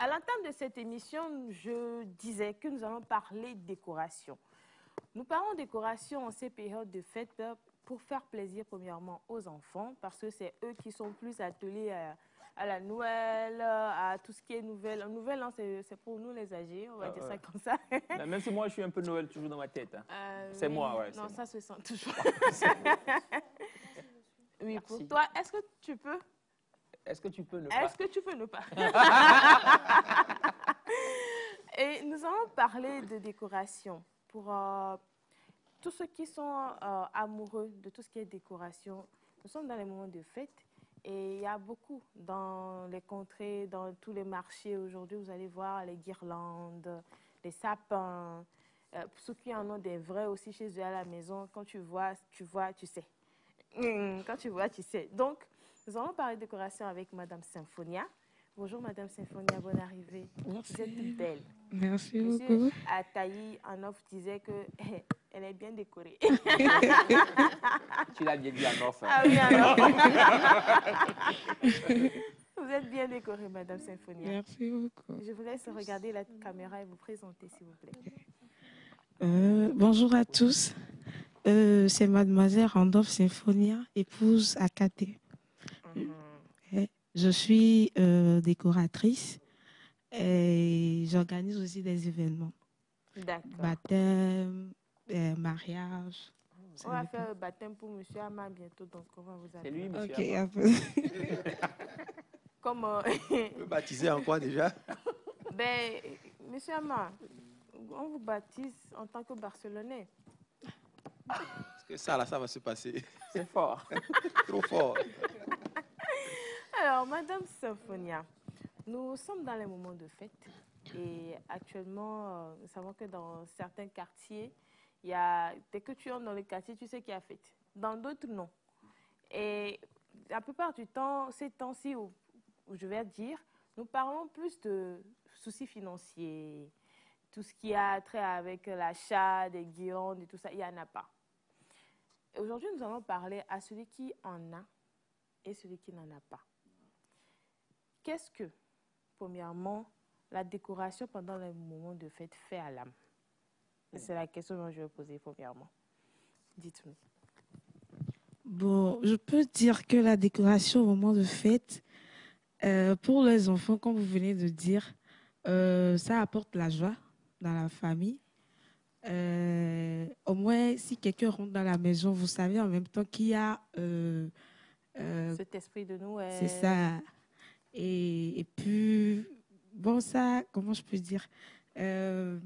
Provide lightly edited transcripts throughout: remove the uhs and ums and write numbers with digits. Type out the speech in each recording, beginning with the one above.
À l'entame de cette émission, je disais que nous allons parler décoration. Nous parlons décoration en ces périodes de fête pour faire plaisir premièrement aux enfants parce que c'est eux qui sont plus attelés à la Noël, à tout ce qui est Nouvel An. Nouvel An, c'est pour nous les âgés, on va dire ça comme ça. Même si moi, je suis un peu Noël toujours dans ma tête. Hein. C'est moi, ouais. Non, ça moi. se sent toujours. Oui, Merci. pour toi, est-ce que tu peux? Est-ce que tu peux ne pas? Est-ce que tu peux ne pas? Et nous allons parler de décoration pour tous ceux qui sont amoureux de tout ce qui est décoration. Nous sommes dans les moments de fête et il y a beaucoup dans les contrées, dans tous les marchés aujourd'hui. Vous allez voir les guirlandes, les sapins. Pour ceux qui en ont des vrais aussi chez eux à la maison, quand tu vois, tu sais. Quand tu vois, tu sais. Donc, nous allons parler de décoration avec Madame Symphonia. Bonjour Madame Symphonia, bonne arrivée. Merci. Vous êtes belle. Merci Monsieur beaucoup. Ataï en off disait que elle est bien décorée. Tu l'as bien dit en off. Ah oui, en off. Vous êtes bien décorée, Madame Symphonia. Merci beaucoup. Je vous laisse regarder la caméra et vous présenter, s'il vous plaît. Bonjour à tous. C'est Mademoiselle Randolph Symphonia, épouse Akaté. Je suis décoratrice et j'organise aussi des événements. D'accord. Baptême, mariage. On va faire le baptême pour Monsieur Ama bientôt, donc on va vous C'est appeler. lui, monsieur. Ok, Ama. un peu. Comme, Vous baptisez en quoi déjà? ben, Monsieur Ama, on vous baptise en tant que Barcelonais. Parce que ça, là, ça va se passer. C'est fort. Trop fort. Alors, Madame Symphonia, nous sommes dans les moments de fête et actuellement, nous savons que dans certains quartiers, il y a, dès que tu entres dans le quartier, tu sais qu'il y a fête. Dans d'autres, non. Et la plupart du temps, ces temps-ci où je vais dire, nous parlons plus de soucis financiers, tout ce qui a trait avec l'achat des guirlandes et tout ça, il n'y en a pas. Aujourd'hui, nous allons parler à celui qui en a et celui qui n'en a pas. Qu'est-ce que, premièrement, la décoration pendant les moments de fête fait à l'âme? C'est la question que je vais poser premièrement. Dites-nous. Bon, je peux dire que la décoration au moment de fête, pour les enfants, comme vous venez de dire, ça apporte la joie dans la famille. Au moins, si quelqu'un rentre dans la maison, vous savez en même temps qu'il y a... cet esprit de Noël. C'est ça. Et puis, bon, ça, comment je peux dire? Je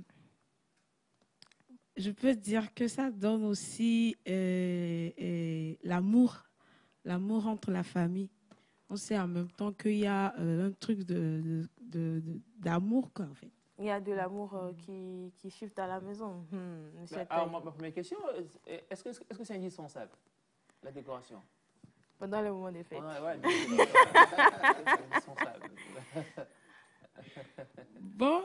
peux dire que ça donne aussi l'amour entre la famille. On sait en même temps qu'il y a un truc d'amour, quoi, en fait. Il y a de l'amour qui shift à la maison. Alors, ma première question, est-ce que c'est indispensable, la décoration? Pendant le moment des fêtes. Ouais, c'est indispensable. Bon,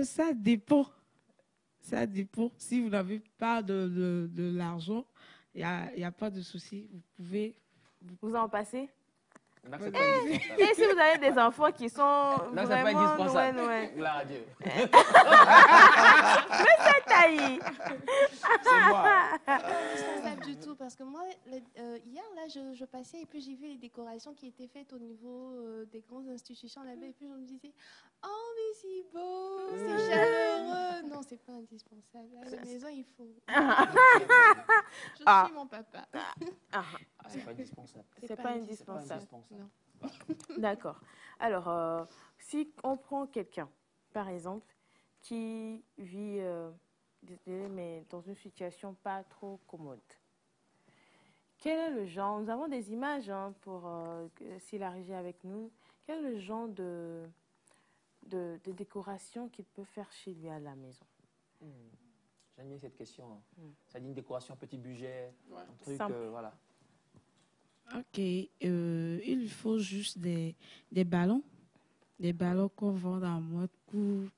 ça dépend. Ça dépend. Si vous n'avez pas de l'argent, il n'y a pas de souci. Vous pouvez... Vous en passez? Non, c'est pas indispensable. Et si vous avez des enfants qui sont Non, c'est pas vraiment indispensable. Noël. Gloire à Dieu. Monsieur Taï. C'est moi. Indispensable du tout parce que moi hier là je passais et puis j'ai vu les décorations qui étaient faites au niveau des grandes institutions là-bas et puis je me disais oh mais c'est beau, c'est chaleureux. Non, c'est pas indispensable. À la maison il faut. Je suis mon papa. C'est pas indispensable. C'est pas indispensable. Non. D'accord. Alors, si on prend quelqu'un, par exemple, qui vit désolé, mais dans une situation pas trop commode, quel est le genre, nous avons des images pour s'il a réagi avec nous, quel est le genre de décoration qu'il peut faire chez lui à la maison? J'aime bien cette question. Ça dit une décoration petit budget, un truc, simple. voilà. Ok, il faut juste des ballons qu'on vend à moins de coût.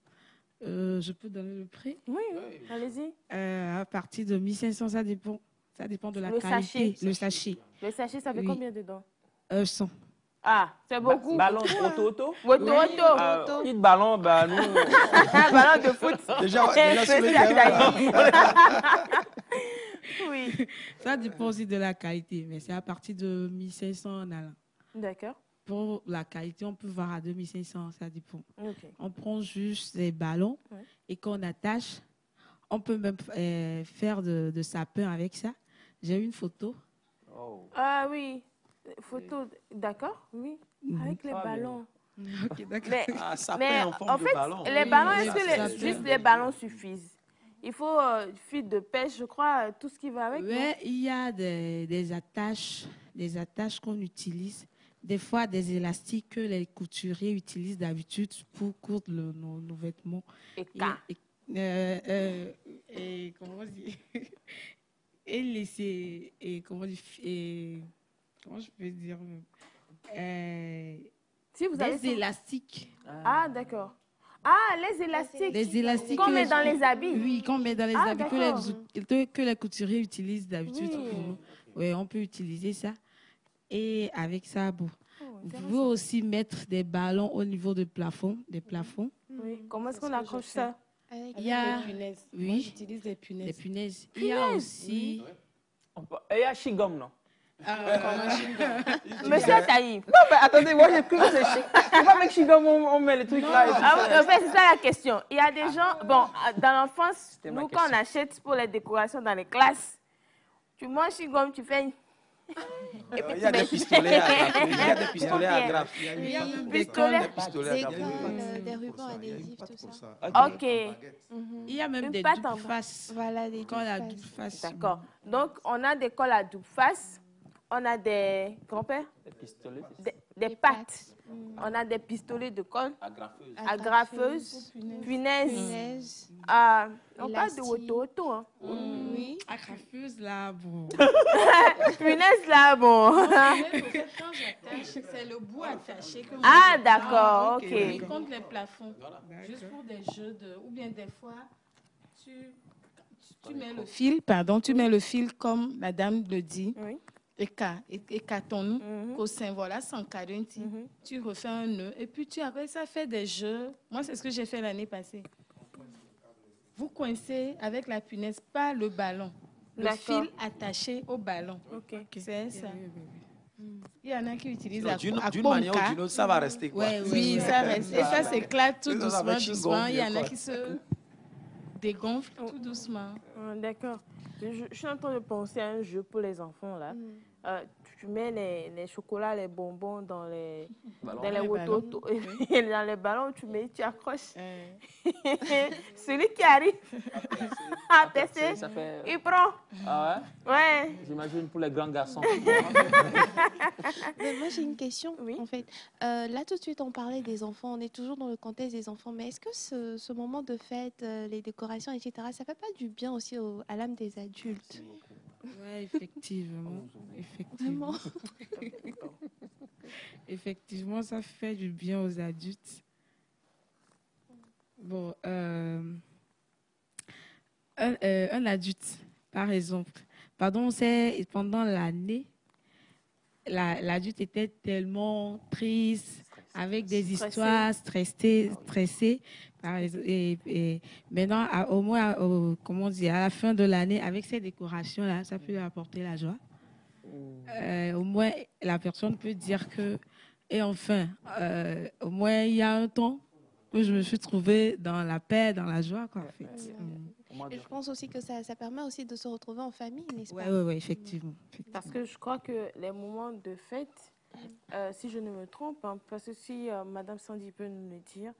Je peux donner le prix? Oui, allez-y. À partir de 1500, ça dépend de la Le qualité. sachet. Le sachet. Le sachet, ça fait Oui. combien dedans? 100. Ah, c'est beaucoup. Ballon, auto. Auto. Petit ballon, bah, nous. Un ballon de foot. Déjà sur le Spécial terrain. Dali. Oui. Ça dépend aussi de la qualité, mais c'est à partir de 1500 en allant. D'accord. Pour la qualité, on peut voir à 2500, ça dépend. Ok. On prend juste les ballons Ouais. et qu'on attache. On peut même faire de sapin avec ça. J'ai une photo. Oh. Ah oui. Photo, d'accord, oui. Mhm. Avec les Ah, ballons. Ok, d'accord. Mais, Ah, ça mais en forme en de fait, ballon. les Oui, ballons, oui, est-ce que ça peut. juste les ballons suffisent? Il faut fil de pêche, je crois, tout ce qui va avec. Ouais, il y a des attaches qu'on utilise. Des fois, des élastiques que les couturiers utilisent d'habitude pour coudre nos vêtements. Et Et, K. et comment on dit et laisser et comment je peux dire Si vous avez des élastiques. Ah, d'accord. Ah, les élastiques. Les élastiques Qu'on que met les- dans les habits. Oui, qu'on met dans les Ah, habits d'accord. que les couturiers utilisent d'habitude Oui. pour nous. Oui, on peut utiliser ça. Et avec ça, bon, Oh, vous intéressant. pouvez aussi mettre des ballons au niveau des plafonds. Oui. Comment est-ce C'est qu'on ce que accroche je ça? Avec Il y a- Des punaises. oui. Moi, j'utilise des Des punaises. punaises. Il y a aussi... Et il y a Chigom, non? Monsieur Taïb. Non, mais attendez, moi j'ai cru que c'est Chigom. C'est pas avec Chigom on met les trucs là. Et tout Ah, ça. oui, en fait, c'est ça la question. Il y a des gens, bon, dans l'enfance, C'était ma nous, quand on achète pour les décorations dans les classes, tu manges chewing-gum, tu fais. Et puis Il y a tu des mets- pistolets à grappe. Il y a des pistolets à Combien? grappe. Il y a même Des des pistolets. cols. Des pistolets à des grappe. cols, des rubans adhésifs, tout ça. Ok, Il y a même Une des pâte doubles en bas. faces. Voilà, des Cols à doubles double faces. face. d'accord. Donc, on a des cols à double face, on a des, grand-père, Les pistolets, des pattes. On a des pistolets de colle, agrafeuses. agrafeuses, punaises. Punaises. Ah, on parle de Élastique. auto, hein. Oui. Agrafeuse, là, bon. Punaise là, bon. Quand j'attache, c'est le bout attaché que moi Ah, je prends. d'accord, ok. Oui, contre les plafonds. Juste pour des jeux de... Ou bien des fois, tu mets le fil, tu mets le fil comme la dame le dit, Oui. et carton-nous, Mhm. qu'au sein, voilà, sans cadenti. Mhm. Tu refais un nœud, et puis tu après ça fait des jeux. Moi, c'est ce que j'ai fait l'année passée. Vous coincez avec la punaise, pas le ballon. Le D'accord. fil attaché au ballon. Ok. C'est ça. Il y en a qui utilisent D'une à d'une manière ou Ponka. d'une autre, ça va rester quoi. Oui, ça reste. Et ça s'éclate tout C'est ça, doucement, avec chewing-gum, doucement. Il y en a bien qui se dégonflent tout doucement. Ah, d'accord. Je suis en train de penser à un jeu pour les enfants, là. Tu mets les chocolats, les bonbons dans les Ballons. dans les Les autos, et dans les ballons, tu accroches. Celui qui arrive à tester, Ça fait. il prend. Ah ouais? Ouais. J'imagine pour les grands garçons. Mais moi, j'ai une question, Oui. en fait. Là, tout de suite, on parlait des enfants. On est toujours dans le contexte des enfants. Mais est-ce que ce moment de fête, les décorations, etc., ça fait pas du bien aussi à l'âme des adultes? Oui, effectivement. Effectivement. Vraiment? Effectivement, ça fait du bien aux adultes. Bon, un adulte, par exemple, pardon, c'est pendant l'année, l'adulte était tellement triste, avec des Stressé. histoires stressées. Et maintenant, au moins, comment dire, à la fin de l'année, avec ces décorations-là, ça peut lui apporter la joie. Au moins, la personne peut dire que, et enfin, au moins, il y a un temps où je me suis trouvée dans la paix, dans la joie, quoi, en fait. Et je pense aussi que ça permet aussi de se retrouver en famille, n'est-ce pas? Oui, effectivement. Parce que je crois que les moments de fête, si je ne me trompe, hein, parce que si Madame Sandy peut nous le dire,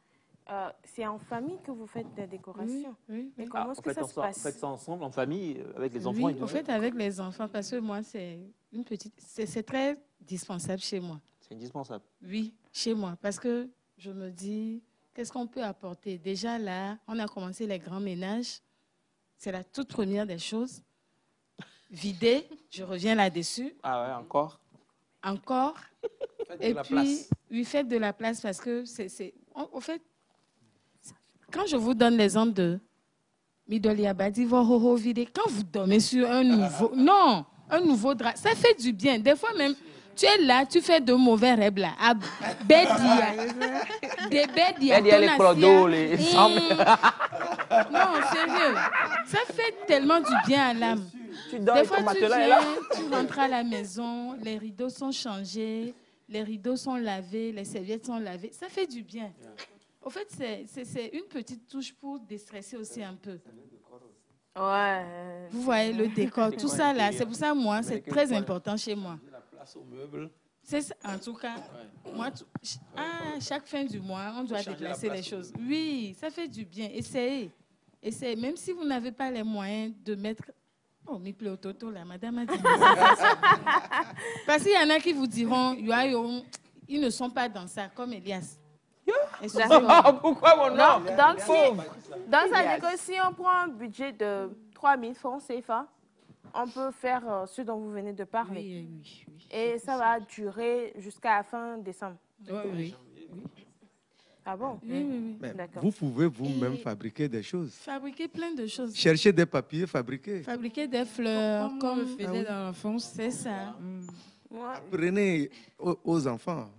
c'est en famille que vous faites des décorations. Oui, Mais oui. comment est-ce que ça se passe? Faites ça ensemble, en famille, avec les enfants. Oui, et tout. au fait, avec les enfants, parce que moi, c'est une petite... C'est très dispensable chez moi. C'est indispensable. Oui, chez moi, parce que je me dis, qu'est-ce qu'on peut apporter? Déjà là, on a commencé les grands ménages. C'est la toute première des choses. Vider, je reviens là-dessus. Ah ouais, encore? Encore. Faites de Et la puis, place. oui, faites de la place parce que au fait, quand je vous donne l'exemple de Midoli Abadi, Vohoho Vide, quand vous dormez sur un nouveau, non, un nouveau drap, ça fait du bien. Des fois même, Tu es là, tu fais de mauvais rêves là. Ah, Bédia. Des bédia. Elle y a les clodos, les Non, sérieux. Ça fait tellement du bien à l'âme. Tu dors Des et fois, ton tu matelas est là. viens, tu rentres à la maison, les rideaux sont changés, les rideaux sont lavés, les serviettes sont lavées. Ça fait du bien. Au fait, c'est une petite touche pour déstresser aussi un peu. Ouais. Vous voyez le décor, tout ça là. C'est pour ça, moi, c'est très important chez moi. La place aux meubles. C'est ça, en tout cas. Moi, chaque fin du mois, on doit déplacer les choses. Oui, ça fait du bien. Essayez. Essayez. Même si vous n'avez pas les moyens de mettre... Oh, mais pleut au toto, là, madame a dit. Parce qu'il y en a qui vous diront, ils ne sont pas dans ça, comme Elias. Pourquoi mon nom? Donc, ça dit que si on prend un budget de 3 000 francs CFA, on peut faire ce dont vous venez de parler. Oui. Et ça va durer jusqu'à fin décembre. Oui. Ah bon? Oui. Mais D'accord. vous pouvez vous-même Et- fabriquer des choses. Fabriquer plein de choses. Chercher des papiers, fabriquer. Fabriquer des fleurs, Comme on comme le faisait dans l'enfance. c'est ça. Ouais. Prenez aux enfants.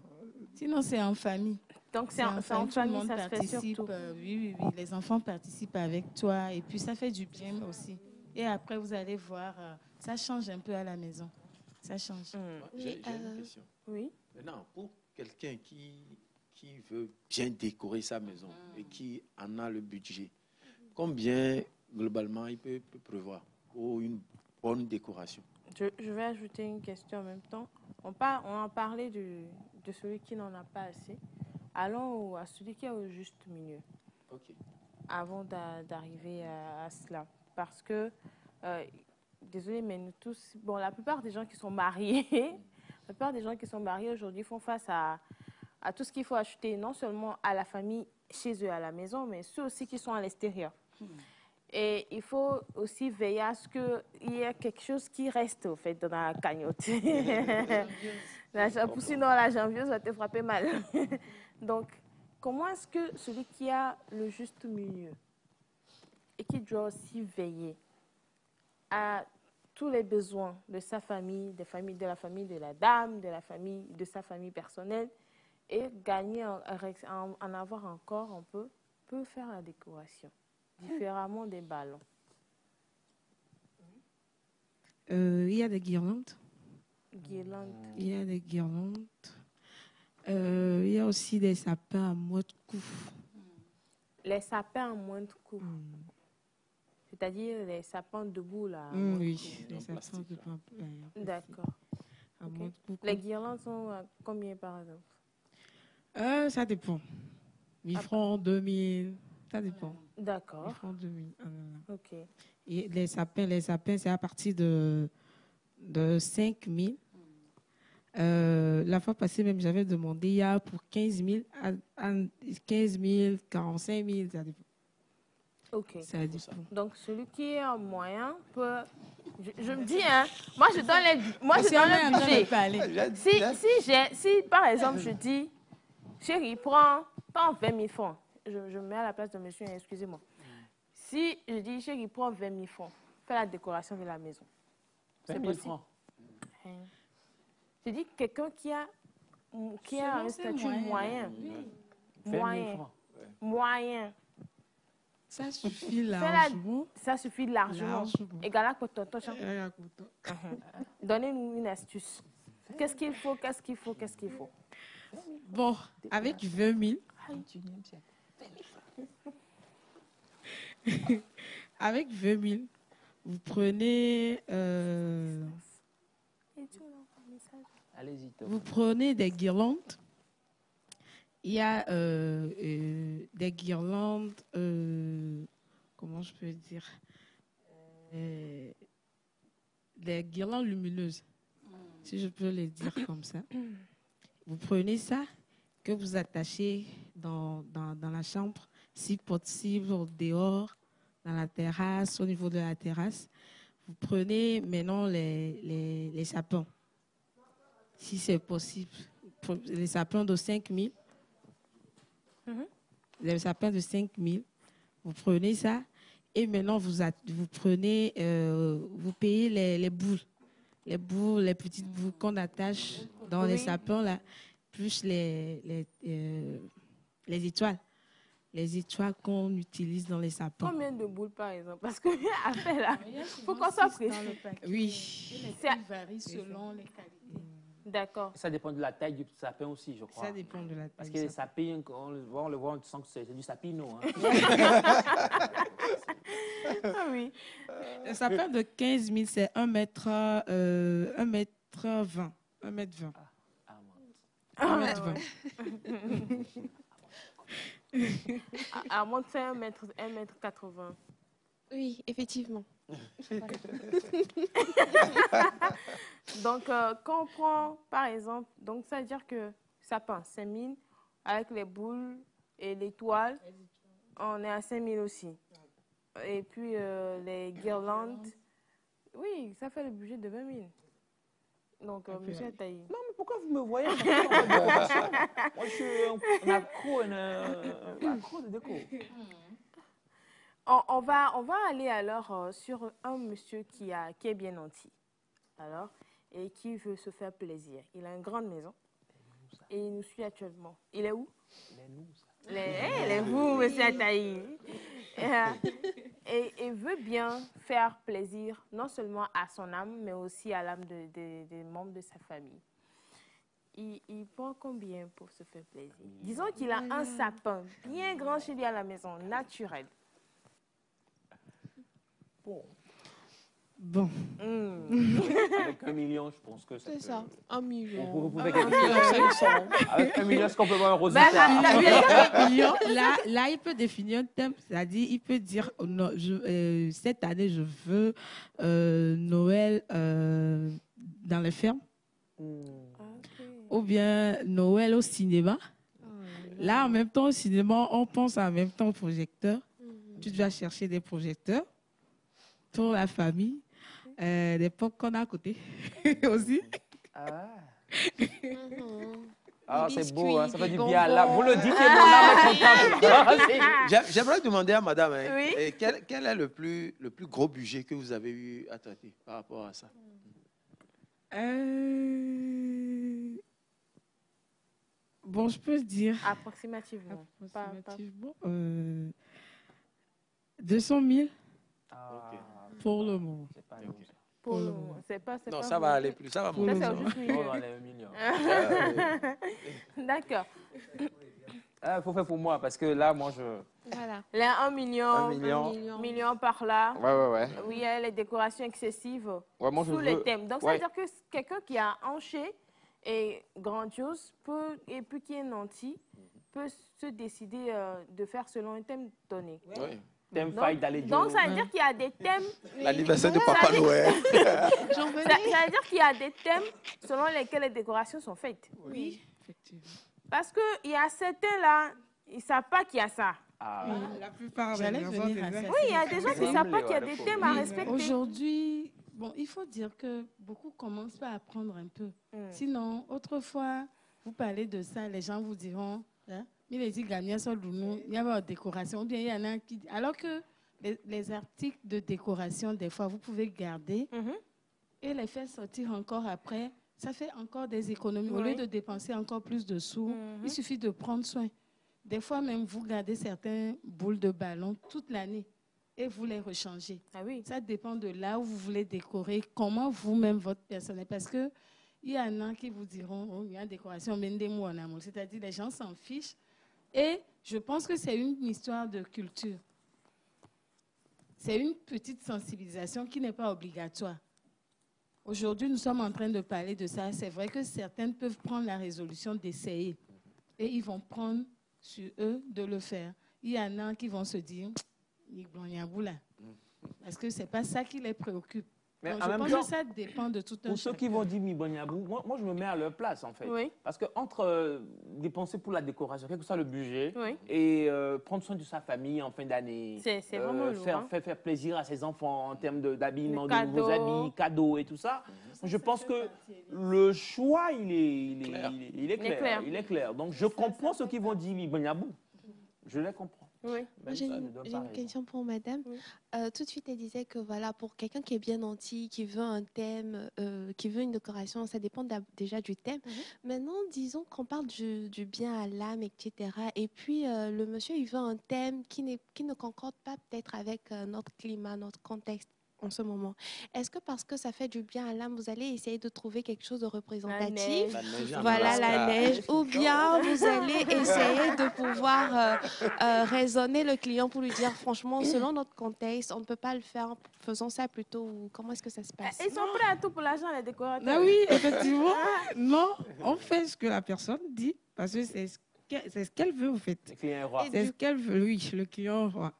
Sinon, c'est en famille. Donc, c'est C'est en en famille, tout le famille, monde ça se fait participe. surtout. Oui. Les enfants participent avec toi et puis ça fait du bien aussi. Et après, vous allez voir, ça change un peu à la maison. Ça change. J'ai une question. Oui. Maintenant, pour quelqu'un qui veut bien décorer sa maison et qui en a le budget, combien globalement il peut prévoir pour une bonne décoration? Je vais ajouter une question en même temps. On a parlé de celui qui n'en a pas assez. Allons à celui qui est au juste milieu Ok. avant d'arriver à cela. Parce que, désolé, mais nous tous, bon, la plupart des gens qui sont mariés, la plupart des gens qui sont mariés aujourd'hui font face à tout ce qu'il faut acheter, non seulement à la famille, chez eux à la maison, mais ceux aussi qui sont à l'extérieur. Et il faut aussi veiller à ce qu'il y ait quelque chose qui reste, au fait, dans la cagnotte. Sinon, la janvieuse va te frapper mal. Donc, comment est-ce que celui qui a le juste milieu et qui doit aussi veiller à tous les besoins de sa famille, de la famille de la dame, de sa famille personnelle, et gagner en avoir encore un peu, peut faire la décoration différemment des ballons. Il y a des guirlandes. Guirlandes. Il y a des guirlandes. Il y a aussi des sapins à moitié de cou. Les sapins à moins de coups. C'est-à-dire les sapins debout, là. à moins de Oui, coups. les sapins de pain. D'accord. À moins de cou. Les guirlandes sont à combien, par exemple? Ça dépend. 1000 francs, 2000, ça dépend. 1000 D'accord. francs, 2000. Ok. Et les sapins, c'est à partir de 5000. La fois passée, même, j'avais demandé, il y a pour 15 000, 15 000, 45 000, ça dépend. Ok. Ça dépend. Donc, celui qui est en moyen peut... Je me dis, hein, moi, je donne Parce qu'on est en le train de budget. parler. Si, par exemple, je dis, chérie, prends 20 000 francs. Je me mets à la place de monsieur, excusez-moi. Si je dis, chérie, prends 20 000 francs, fais la décoration de la maison. 20 000 possible. francs. Je dis quelqu'un qui a un Selon ses statut moyens, moyen. oui. 20 000 Moyen. francs. Moyen. Ça suffit Fais largement. ça suffit largement. Largement. Et gala pour tonton Chan. Donnez-nous une astuce. Qu'est-ce qu'il faut? Bon, avec 20 000, avec 20 000, vous prenez, Allez-y, Tom. vous prenez des guirlandes. Il y a des guirlandes, comment je peux dire, des guirlandes lumineuses, si je peux les dire comme ça. Vous prenez ça, que vous attachez dans la chambre, si possible, dehors, dans la terrasse, au niveau de la terrasse. Vous prenez maintenant les sapins, si c'est possible. Les sapins de 5 000. Les sapins de 5 000. Vous prenez ça et maintenant vous prenez, vous payez les boules. Les boules, les petites boules qu'on attache dans les Oui. sapins, là, plus les étoiles. Les étoiles qu'on utilise dans les sapins. Combien de boules, par exemple? Parce que à faire là, Il y a faut souvent qu'on soit 6 dans précis. le paquet. Oui. Et les C'est- prix varient selon les qualités. D'accord. Ça dépend de la taille du sapin aussi, je crois. Ça dépend de la Parce taille que les du sapin. sapins, quand on le voit, on sent que c'est du sapino. Hein. Ah oui. Le sapin de 15 000, c'est 1 mètre, 1 mètre 20. 1 mètre 20. Ah, moi. 1 mètre 20. À moins de 1 mètre, 1 mètre 80. Oui, effectivement. Donc, quand on prend, par exemple, donc ça veut dire que sapin, 5 000, avec les boules et l'étoile, on est à 5 000 aussi. Et puis, les guirlandes, oui, ça fait le budget de 20 000. Donc, monsieur Taï. Non, mais pourquoi vous me voyez à chaque fois en décoration? Moi, je suis un accro de déco. On va aller alors sur un monsieur qui est bien nanti, alors, et qui veut se faire plaisir. Il a une grande maison et il nous suit actuellement. Il est où? Les nous, ça. Il est vous, monsieur Ataï. Et veut bien faire plaisir non seulement à son âme, mais aussi à l'âme des membres de sa famille. Il prend combien pour se faire plaisir? Disons qu'il a un sapin bien grand chez lui à la maison, naturel. Bon. Avec 1 million, je pense que ça peut... C'est ça, 1 million. Vous pouvez gagner 500. Avec 1 million, est-ce qu'on peut voir un rosita? Là, il peut définir un thème, c'est-à-dire, il peut dire, oh non, cette année, je veux Noël dans les fermes, ou bien Noël au cinéma. Là, en même temps, au cinéma, on pense en même temps au projecteur. Tu dois chercher des projecteurs pour la famille, des pop-corn à côté aussi. Ah, Des c'est beau, hein, ça fait biscuits, du des bien à l'âme. bonbons. Vous le dites et mon âme est contente. J'aimerais demander à madame, hein, Oui. quel est le plus gros budget que vous avez eu à traiter par rapport à ça? Bon, je peux dire Approximativement. approximativement 200 000 Ah, pour le moment. c'est pas nous, ça. Pour le moment. C'est pas Non, pas ça va aller plus, ça va Pour monter. Ça, le c'est moment. juste Oh, million. on est 1 million. D'accord. Il faut faire pour moi, parce que là, moi, je... Voilà. Il y a 1 million, 1 million. 1 million par là. Ouais. Oui, il y a les décorations excessives Ouais, moi, je sous les veux... thèmes. Donc, ça veut dire que quelqu'un qui a hanché et grandiose et puis qui est nanti peut se décider de faire selon un thème donné. Oui. Thème Donc- faille d'aller Donc, ça veut dire qu'il y a des thèmes. L'anniversaire de Papa Noël. J'en Ça venais. veut dire qu'il y a des thèmes selon lesquels les décorations sont faites. Oui. Effectivement. Parce qu'il y a certains là, ils ne savent pas qu'il y a ça. Ah, La plupart J'allais venir à ça. Oui, il y a des gens qui ne savent pas qu'il y a des thèmes à Oui, respecter. Aujourd'hui, bon, il faut dire que beaucoup commencent par apprendre un peu. Sinon, autrefois, vous parlez de ça, les gens vous diront, hein, il est dit gagnant sur nous, il y a une décoration, ou bien il y en a qui. Alors que les articles de décoration, des fois, vous pouvez garder Mhm. et les faire sortir encore après. Ça fait encore des économies. Au Oui. lieu de dépenser encore plus de sous, Mhm. il suffit de prendre soin. Des fois, même, vous gardez certains boules de ballon toute l'année et vous les rechangez. Ah oui. Ça dépend de là où vous voulez décorer, comment vous-même, votre personnel. Parce que il y en a qui vous diront, oh, il y a une décoration, vendez-moi en amour. C'est-à-dire, les gens s'en fichent. Et je pense que c'est une histoire de culture. C'est une petite sensibilisation qui n'est pas obligatoire. Aujourd'hui, nous sommes en train de parler de ça. C'est vrai que certaines peuvent prendre la résolution d'essayer. Et ils vont prendre sur eux de le faire. Il y en a qui vont se dire, parce que ce n'est pas ça qui les préoccupe. mais Donc, en je même pense temps, que ça dépend de tout un pour ceux qui vont dire Mibonyabou, moi, je me mets à leur place, en fait. Oui. Parce que entre dépenser pour la décoration, quel que soit le budget, Oui. et prendre soin de sa famille en fin d'année, C'est vraiment lourd, hein. faire plaisir à ses enfants en termes d'habillement, de Les nouveaux cadeaux. habits, cadeaux et tout ça, je pense que le choix, il est clair. clair. Il est clair. Donc, je comprends ceux qui vont dire Mibonyabou. Je les comprends. Oui. Moi, j'ai ça ne une, donne j'ai pas une raison. question pour madame. Oui. Tout de suite, elle disait que voilà, pour quelqu'un qui est bien nanti, qui veut un thème, qui veut une décoration, ça dépend déjà du thème. Maintenant, disons qu'on parle du bien à l'âme, etc. Et puis, le monsieur, il veut un thème qui ne concorde pas peut-être avec notre climat, notre contexte en ce moment. Est-ce que parce que ça fait du bien à l'âme, vous allez essayer de trouver quelque chose de La représentatif? neige. La neige en Voilà la Alaska. neige. Ou bien vous allez essayer de pouvoir raisonner le client pour lui dire franchement, selon notre contexte, on ne peut pas le faire, faisons ça plutôt. Ou comment est-ce que ça se passe? Ils sont prêts à tout pour l'argent, les décorateurs. Ah oui, effectivement. Non, on fait ce que la personne dit parce que c'est ce qu'elle veut, en fait. Le client est roi. C'est ce qu'elle veut, oui, le client. Ouais.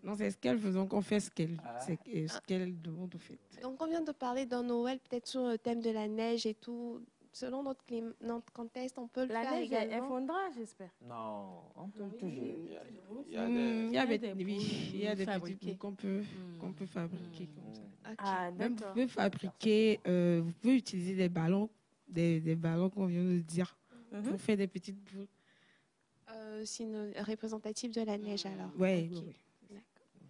Non, c'est ce qu'elle veut, donc on fait ce qu'elle demande, en fait. Donc on vient de parler d'un Noël, peut-être sur le thème de la neige et tout. Selon notre climat, notre contexte, on peut le La faire neige, elle également. fondra, j'espère. Non, on peut toujours. Il y a des- Il y a des des, boules oui, il y a des petites fabriquées. boules qu'on peut fabriquer comme ça. Ok. Ah, Même vous d'accord. pouvez fabriquer, vous pouvez utiliser des ballons, des ballons qu'on vient de dire, pour faire des petites boules. C'est une représentative de la neige alors. Ouais, Ok. ouais, ouais.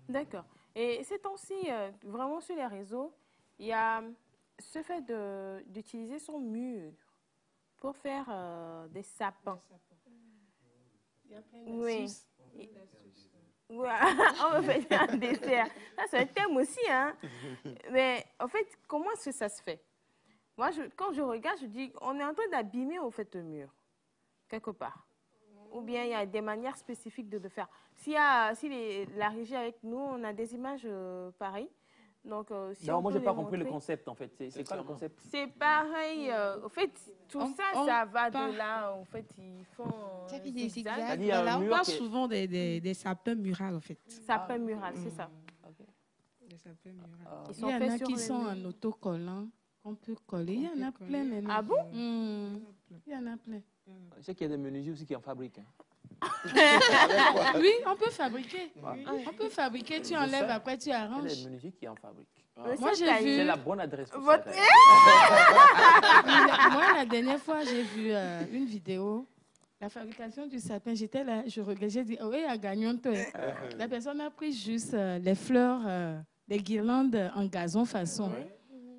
D'accord. Et ces temps-ci, vraiment sur les réseaux, il y a ce fait d'utiliser son mur pour faire des sapins. Il y a plein Oui. d'astuces. Ouais, on va faire un dessert. Ça, c'est un thème aussi, hein. Mais en fait, comment est-ce que ça se fait? Moi, quand je regarde, je dis, on est en train d'abîmer au fait le mur, quelque part. Ou bien il y a des manières spécifiques de le faire. Si la régie avec nous, on a des images pareilles. Donc, si Non, on moi, peut j'ai pas les compris le montrer. concept, en fait. C'est quoi le concept? C'est pareil. En fait, tout ça, on ça va part- de là. En fait, ils font Ça fait des zigzags. C'est-à-dire, il y a Voilà. un On mur parle qui est- souvent des sapins murales, en fait. sapin mural, c'est ça. Des sapins murales. Ils Il sont y en faits a sur qui les sont murs. en autocollant, qu'on peut coller. Il y en a peut plein coller. maintenant. Ah bon? Il y en a plein. Je sais qu'il y a des menuisiers aussi qui en fabriquent. Hein. Oui, on peut fabriquer. On peut fabriquer, tu enlèves, sais. après tu Il y a arranges. des menuisiers qui en fabriquent. Moi, j'ai vu. C'est la bonne adresse pour Votre- ça. Moi, la dernière fois, j'ai vu une vidéo. La fabrication du sapin, j'étais là, je regardais, j'ai dit, oh, oui, à gagnant, toi. La personne a pris juste les fleurs, des guirlandes en gazon façon.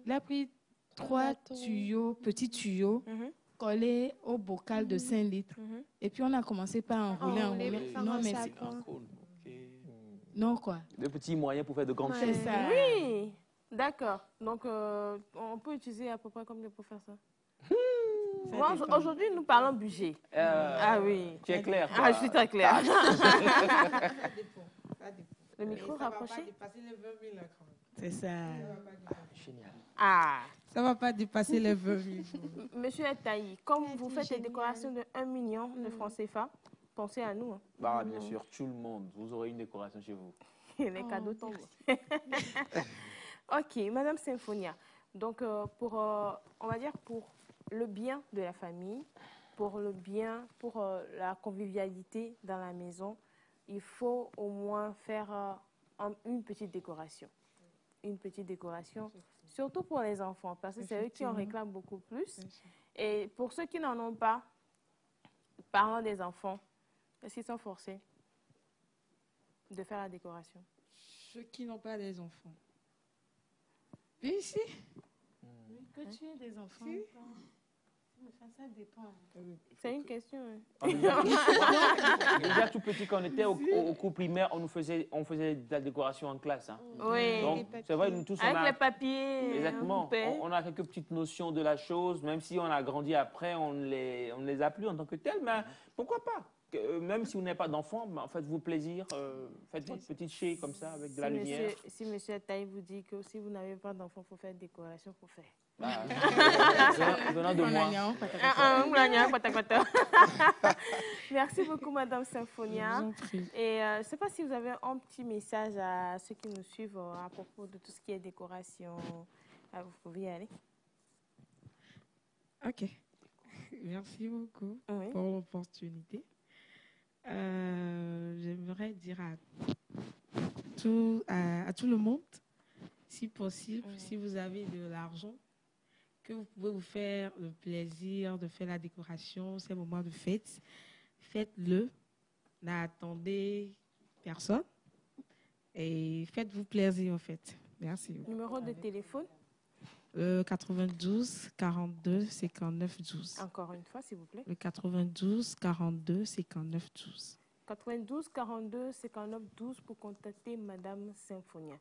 Il a pris 3 tuyaux, petits tuyaux, Mhm. collés au bocal de 5 litres. Mhm. Et puis, on a commencé par enrouler. faire Non, un mais sapin. c'est- Un cône. Ok. non, quoi. De petits moyens pour faire de grandes Ouais. C'est choses. ça. Oui, d'accord. Donc, on peut utiliser à peu près combien pour faire ça? Moi, aujourd'hui, nous parlons budget. Ah oui. Tu es clair. Ah, je suis très claire. Ça Le micro rapproché? dépasser les 20 000 là, quand même. C'est ça. Génial. Ah. Ça va pas dépasser les 20 000. Monsieur Taï, comme Ah, vous c'est faites des génial. décorations de 1 million de francs CFA, pensez à nous. Hein. Bah, bien sûr, tout le monde. Vous aurez une décoration chez vous. Les cadeaux tombent. Ok, Madame Symphonia. Donc, on va dire pour le bien de la famille, pour le bien, pour la convivialité dans la maison, il faut au moins faire une petite décoration. Une petite décoration, surtout pour les enfants, parce que c'est eux qui en réclament beaucoup plus. Et pour ceux qui n'en ont pas, parlant des enfants, est-ce qu'ils sont forcés de faire la décoration? Ceux qui n'ont pas des enfants. Oui, ici. Que tu aies des enfants. Ça dépend. C'est une question. Hein. Déjà tout petit, quand on était au cours primaire, on faisait de la décoration en classe. Hein. Oui. Donc, c'est vrai, nous tous, on Avec a... les papiers. Exactement. coupés. On a quelques petites notions de la chose, même si on a grandi après, on ne les a plus en tant que telles, mais pourquoi pas? Même si vous n'avez pas d'enfants, ben, faites-vous plaisir, faites votre petite chée comme ça, avec de la lumière. Si monsieur Taï vous dit que si vous n'avez pas d'enfant, il faut faire décoration, il faut faire. Bah, venant de moi. Merci beaucoup, Madame Symphonia. Et je ne sais pas si vous avez un petit message à ceux qui nous suivent à propos de tout ce qui est décoration. Ah, vous pouvez y aller. Ok. Merci beaucoup Oui. pour l'opportunité. J'aimerais dire à tout le monde, si possible, si vous avez de l'argent, que vous pouvez vous faire le plaisir de faire la décoration, ces moments de fête, faites-le. N'attendez personne. Et faites-vous plaisir, en fait. Merci. Numéro de téléphone, 92 42 59 12. encore une fois, s'il vous plaît. Le 92 42 59 12. 92 42 59 12 pour contacter Madame Symphonia.